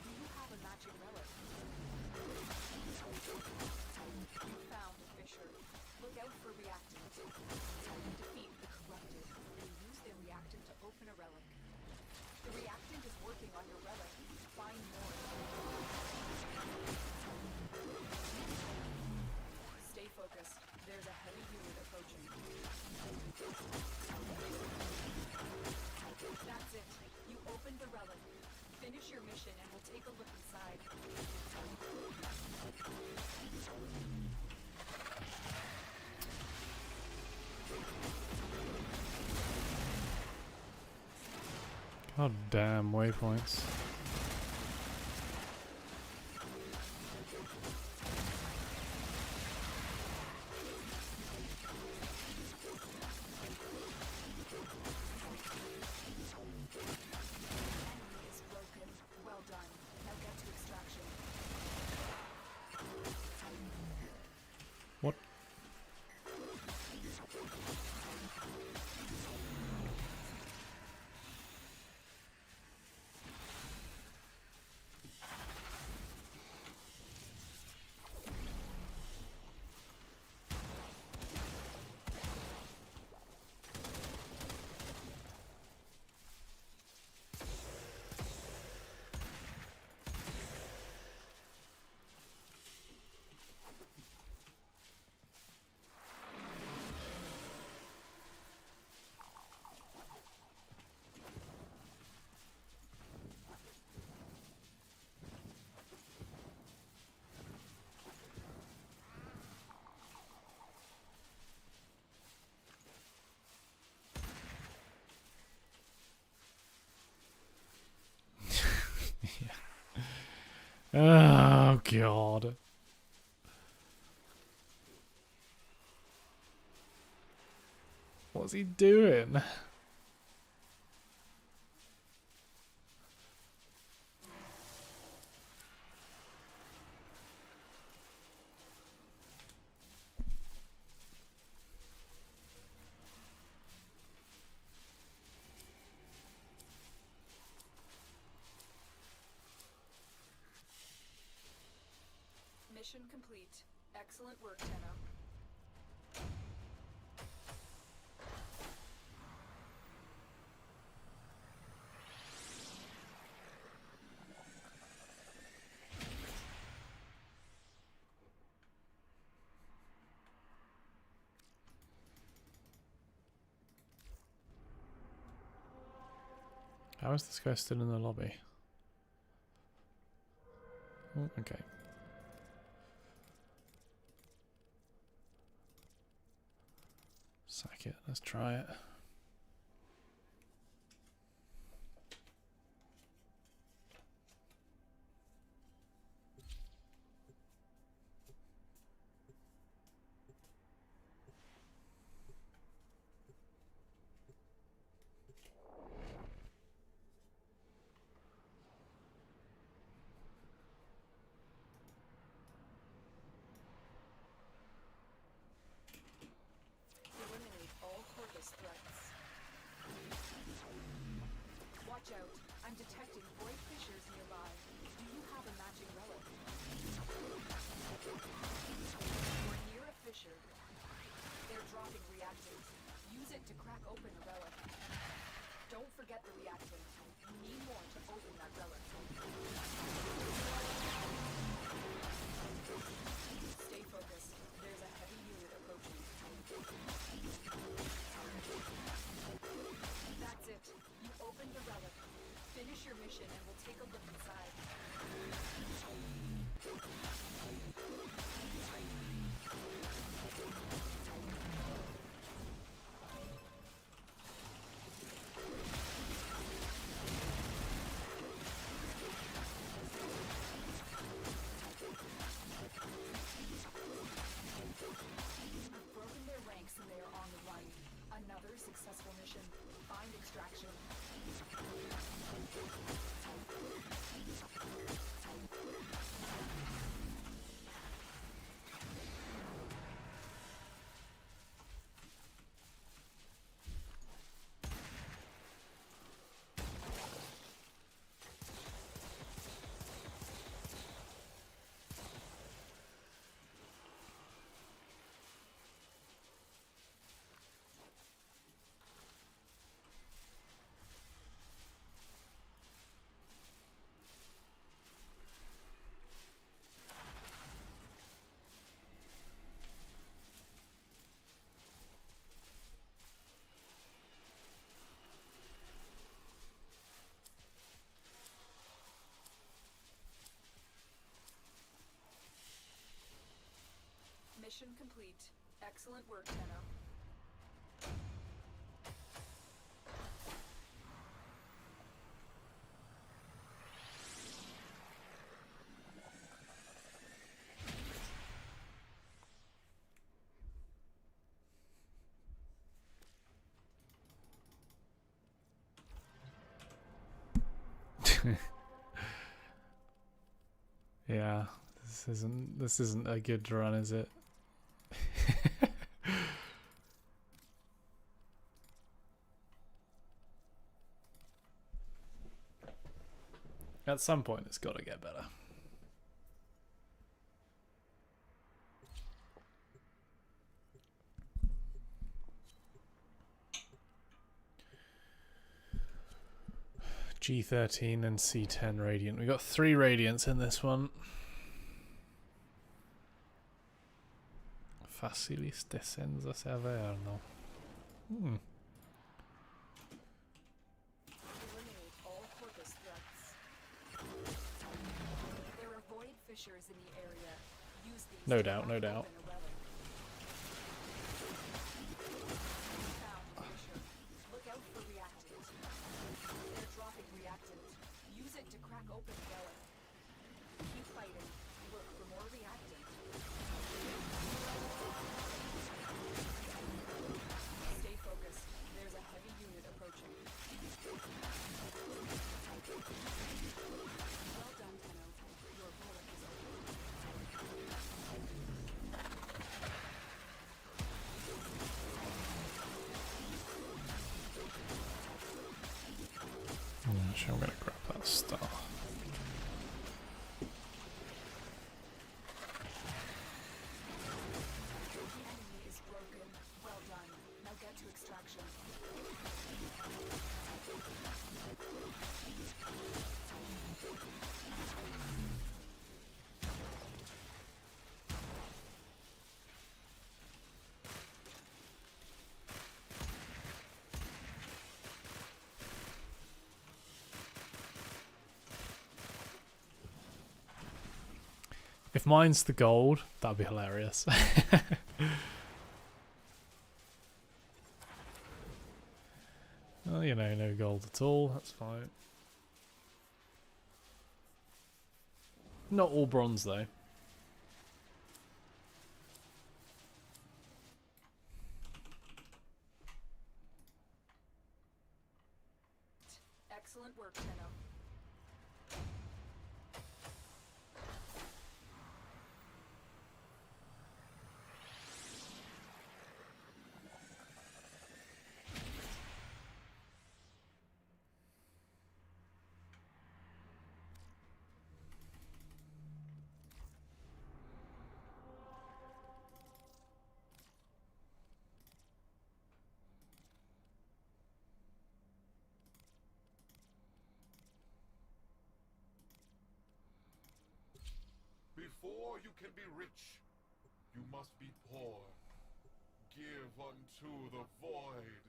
Do you have a matching relic? You found a fissure. Look out for reactant. Defeat the corrupted and use their reactant to open a relic. The reactant is working on your relic. Find more. Stay focused. There's a heavy unit approaching. That's it. You opened the relic. Finish your mission and we'll take a look inside. God damn waypoints. Is broken. Well done. Now get to extraction. What? Oh god. What's he doing? Mission complete. Excellent work, Tenno. How is this guy still in the lobby? Oh, okay. Sack it. Let's try it. Eliminate all corpus threats. Watch out. I'm detecting void fissures nearby. Do you have a matching relic? You're near a fissure. They're dropping reactants. Use it to crack open the relic. Don't forget the reactant. You need more to open that relic. Stay focused. There's a heavy unit approaching. That's it. You opened the relic. Finish Take a look inside. You've broken their ranks and they are on the run. Another successful mission. Find extraction. Mission complete. Excellent work, Tenno. Yeah, this isn't a good run, is it? At some point, it's got to get better. G13 and C10 Radiant. We got 3 Radiants in this one. Facilis descens a Averno. Eliminate all corpus threats. There are void fissures in the area. Use these No to doubt, no crack doubt. open a relic. Found a fissure. Look out for reactant. They're dropping reactant. Use it to crack open a relic. Keep fighting. Look for more reactant. Stay focused. There's a heavy unit approaching. Well done, Tenno. Your relic is open. Actually, I'm going to grab that star. The enemy is broken. Well done. Now get to extraction. If mine's the gold, that'd be hilarious. Well, you know, no gold at all. That's fine. Not all bronze, though. Excellent work, Tenno. Before you can be rich, you must be poor. Give unto the void.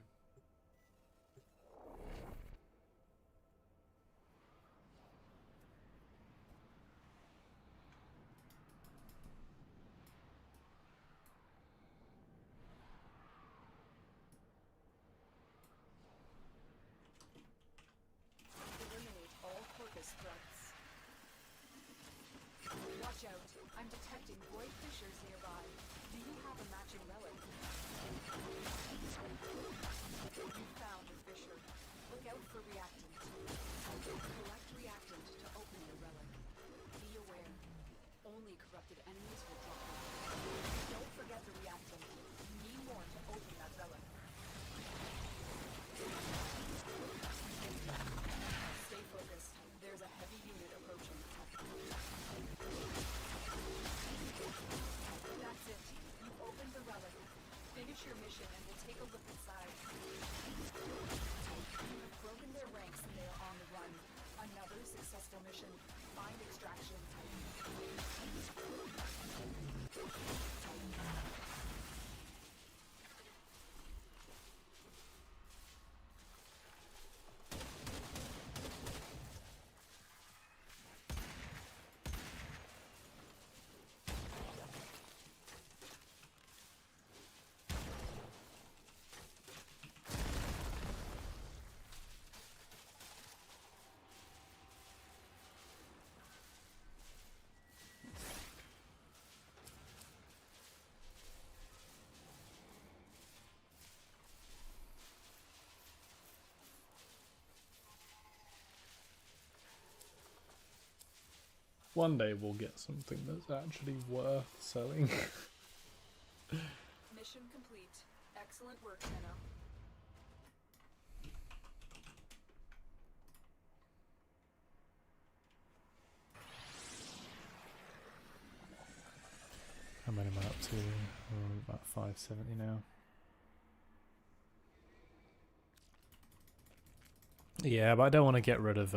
I'm detecting void fissures nearby. Do you have a matching relic? You found a fissure. Look out for reactant. Collect reactant to open your relic. Be aware. Only corrupted enemies will drop it. Don't forget the reactant. You need more to open that relic. Stay focused. There's a heavy unit approaching. That's it. You've opened the relic. Finish your mission and we'll take a look inside. You have broken their ranks and they are on the run. Another successful mission. Find extraction. One day we'll get something that's actually worth selling. Mission complete. Excellent work, Tenno. How many am I up to? Oh, about 570 now. Yeah, but I don't want to get rid of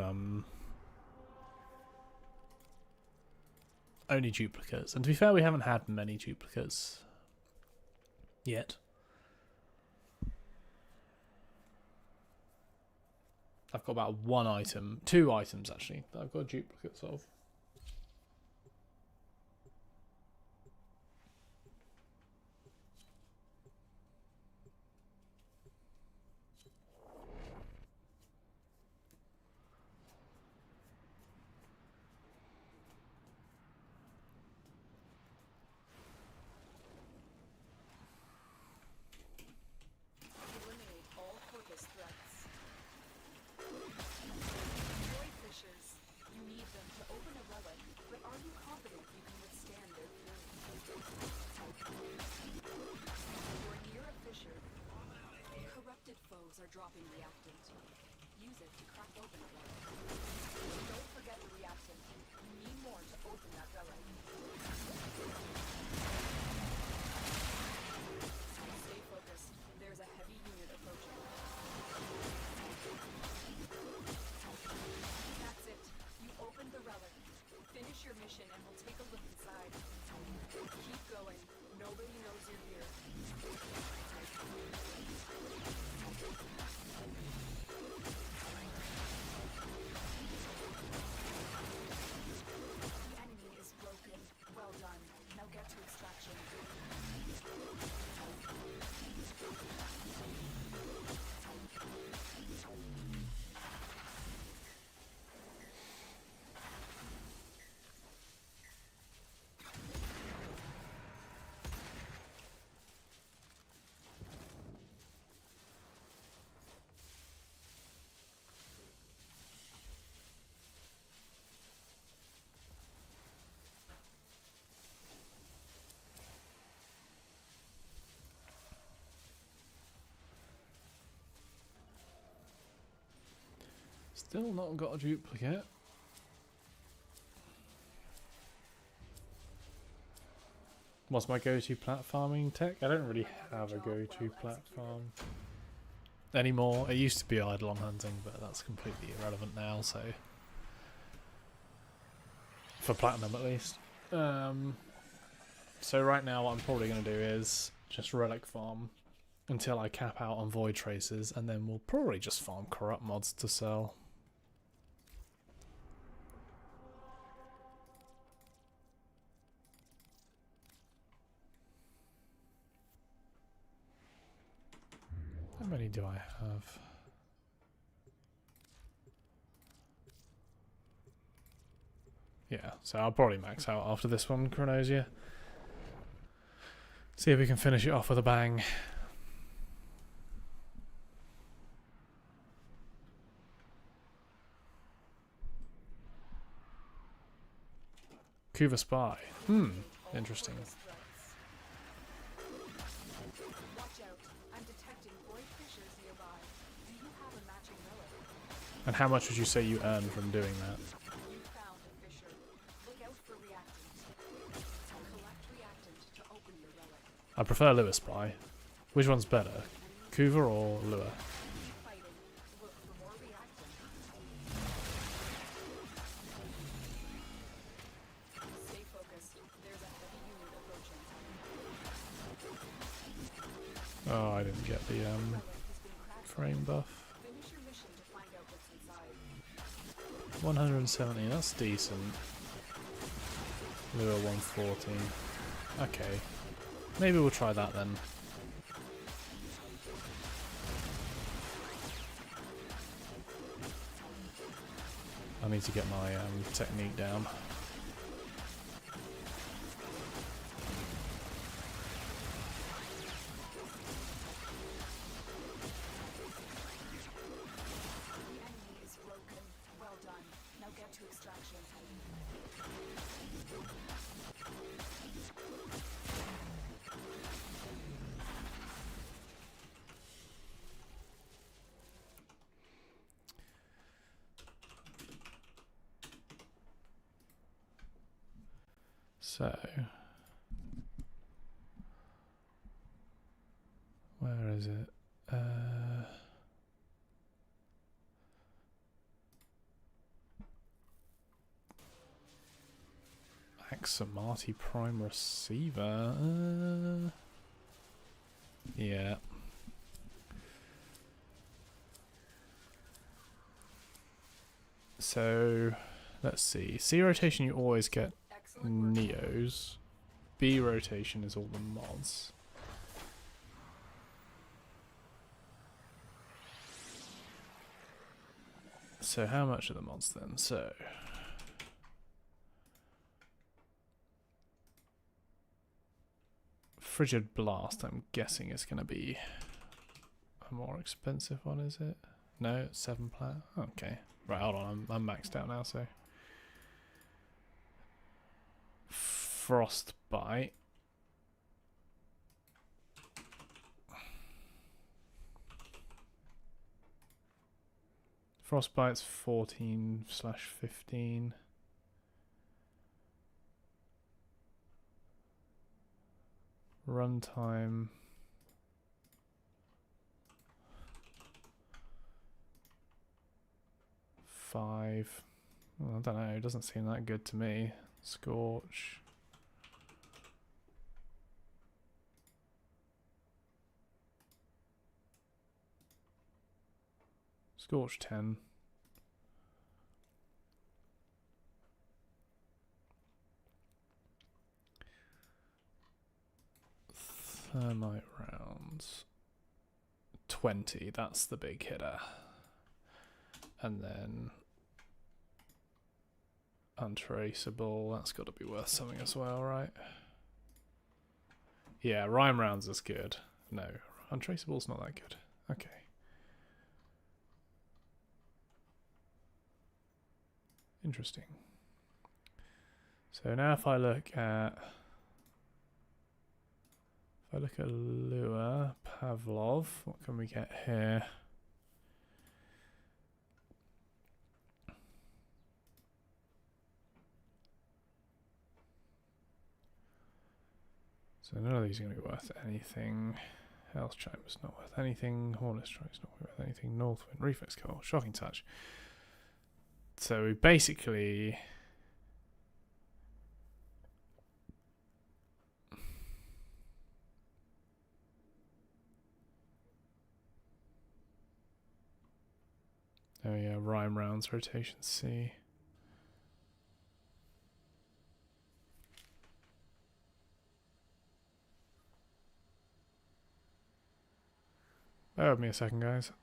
only duplicates. And to be fair, we haven't had many duplicates yet. I've got about one item, 2 items actually, that I've got duplicates of. Eliminate all focus threats. Void fissures. You need them to open a relic, but are you confident you can withstand their fury? You're near a fissure. Corrupted foes are dropping reactant. Use it to crack open a relic. Don't forget the reactant. You need more to open that relic. Stay focused. There's a heavy unit approaching. That's it. You opened the relic. Finish your mission and we'll take a look inside. Keep going. Nobody knows you're here. The enemy is broken. Well done. Now get to extraction. Still not got a duplicate. What's my go-to platforming tech? I don't really have a go-to platform anymore. It used to be Eidolon hunting, but that's completely irrelevant now, so... For platinum, at least. So right now what I'm probably going to do is just relic farm until I cap out on void traces, and then we'll probably just farm corrupt mods to sell. How many do I have? Yeah, so I'll probably max out after this one, Chronosia. See if we can finish it off with a bang. Kuva Spy. Interesting. Watch out. I'm detecting void fissures nearby. Do you have a matching relic? And how much would you say you earn from doing that? You found a fissure. Look out for reactant. Collect reactant to open your relic. I prefer Lure Spy. Which one's better? Kuva or Lure? Keep fighting. Look for more reactant. Stay focused. There's a heavy unit approaching. Oh, I didn't get the Relic has been cracked. frame buff. Finish your mission to find out what's inside. 170, that's decent. Lure 140. Okay. Maybe we'll try that then. I need to get my technique down. The enemy is broken. Well done. Now get to extraction. So, where is it? Axamati Prime Receiver. Yeah. So, let's see. C rotation, you always get Excellent work. Neos. B rotation is all the mods. So how much are the mods then? So Frigid Blast, I'm guessing is going to be a more expensive one, is it? No, it's 7 plat. Okay. Right, hold on, I'm maxed out now, so Frostbite. Frostbite's 14/15. Runtime. Five. Well, I don't know, it doesn't seem that good to me. Scorch. Scorch 10. Thermite rounds. 20, that's the big hitter. And then untraceable, that's got to be worth something as well, right? Yeah, rhyme rounds is good. No, untraceable's not that good. Okay. Interesting. So now if I look at Lure, Pavlov, what can we get here? So none of these are going to be worth anything. Health Chamber's not worth anything. Hornet Strike's not worth anything. Northwind, Reflex Coil, Shocking Touch. So we basically... Oh yeah, rhyme rounds, rotation C. Bear with me a second, guys.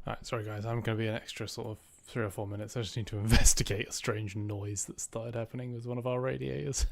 Alright, sorry guys, I'm going to be an extra sort of 3 or 4 minutes. I just need to investigate a strange noise that started happening with one of our radiators.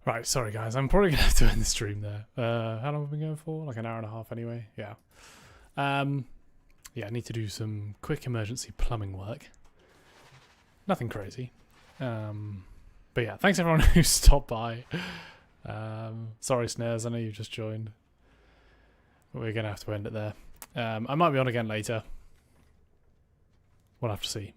Right, sorry guys, I'm probably going to have to end the stream there. How long have we been going for? Like an hour and a half anyway? Yeah. Yeah, I need to do some quick emergency plumbing work. Nothing crazy. But yeah, thanks everyone who stopped by. Sorry Snares, I know you just joined. But we're going to have to end it there. I might be on again later. We'll have to see.